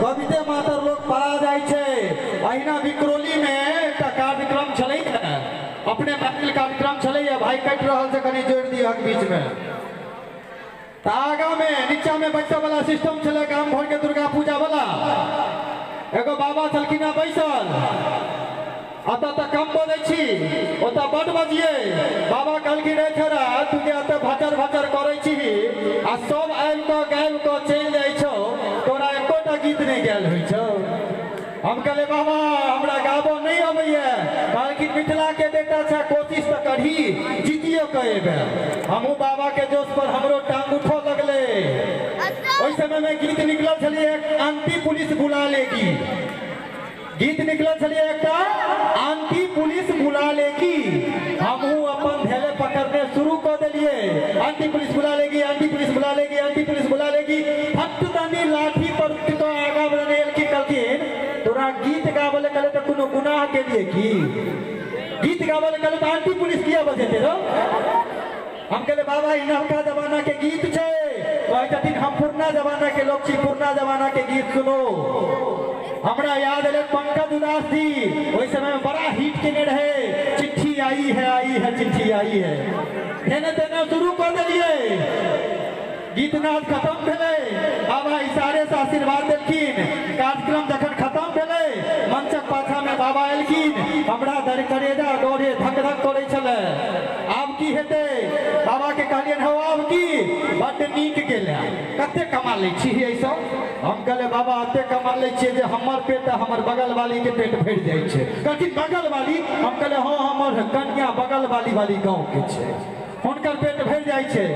बबीते मातर लोग पड़ा जाए छे। अहिना विक्रोली में एक कार्यक्रम चले अपने मैथिल कार्यक्रम चले भाई कट रहा से कनी जोड़ दिया बीच में आगा में नीचा में बैठे वाला सिस्टम चले गांव भर के दुर्गा पूजा वाला एगो बाबा चलकिन बैसल अत कम बोले छी ओत बड़ बजिए बाबा कहलखिन रे छोरा तुके अत भचर भचर करे छी आ सब आइल को गाइब को चल जाय छो तोरा एकोटा गीत नहीं गायल होय छो। हम कहले बाबा हमरा गाबो नहीं अबैया कहलखिन मिथिला के बेटा छा कोशिश तो करही जीतियो कहेबे। हमहू बाबा के जोश पर हमरो टांग उठो लगले। ओइ समय में गीत निकलल छलिए आंटी पुलिस बुला लेगी गीत निकलल छलिए एकटा आंटी पुलिस बुला लेगी। हमहू अपन धेले पकड़ने शुरू कर दिलिए आंटी पुलिस बुला लेगी आंटी पुलिस बुला लेगी आंटी पुलिस बुला लेगी। फटदानी लाठी पर तो आगा बढ़ने की कलकिन तोरा गीत गावले कले तो कोनो गुनाह के लिए की गीत गावले कले तो आंटी पुलिस किया बजेते रो। हम कहले बाबा इनका जमाना के गीत छे कहते हम पुरना जमाना के लोग छी पुरना जमाना के गीत सुनो। हमरा याद है पंकज उदास जी उस समय में बड़ा हिट के रहे चिट्ठी आई है चिट्ठी आई है देने देना शुरू कर दिए गीत नाच खत्म भेले बाबा इशारे से आशीर्वाद देलखिन। कार्यक्रम जखन खत्म भेले मंचक पाछा में बाबा एलखिन हमरा धर करेजा डोरे धक धक करे छले आब की हेते बाबा के कहलियन हो आब की बड नीक गेले कते कमा ले छी ऐसा। हम कहले बाबा अते कमा ले छी जे हमर पेट हमर बगल वाली के पेट भर जाय छे। कहथिन बगल वाली हम कहले हां हमर कन्या बगल वाली गांव के छे हुनकर पेट भर जाय छे।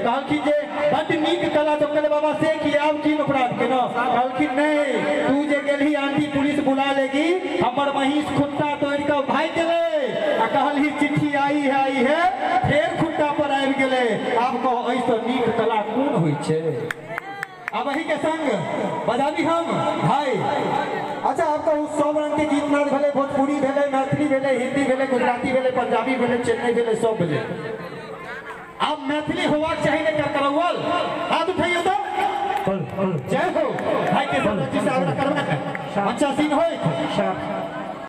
कहलखिन जे बड नीक कला तो कहले बाबा से की आब की अपराध केनो कहलखिन नहीं तू जे गेलही आंटी पुलिस बुला लेगी हमर महिष खुट्टा तोड़ के भाग गेले आ कहलही चिट्ठी आई है फेर खुट्टा पर आबि गेले। आब कहो ऐसा नीक कला कोन होय छे। अब वही के संग बजाबी हम भाई। अच्छा आपका उस सब रंग के गीत नाच भेले भोजपुरी भेले मैथिली भेले हिंदी भेले गुजराती भेले पंजाबी भेले चेन्नई भेले सब भेले। अब मैथिली होवाक चाहिए क्या करवल हाथ उठाइए तो जय हो भाई के साथ करवा अच्छा सीन हो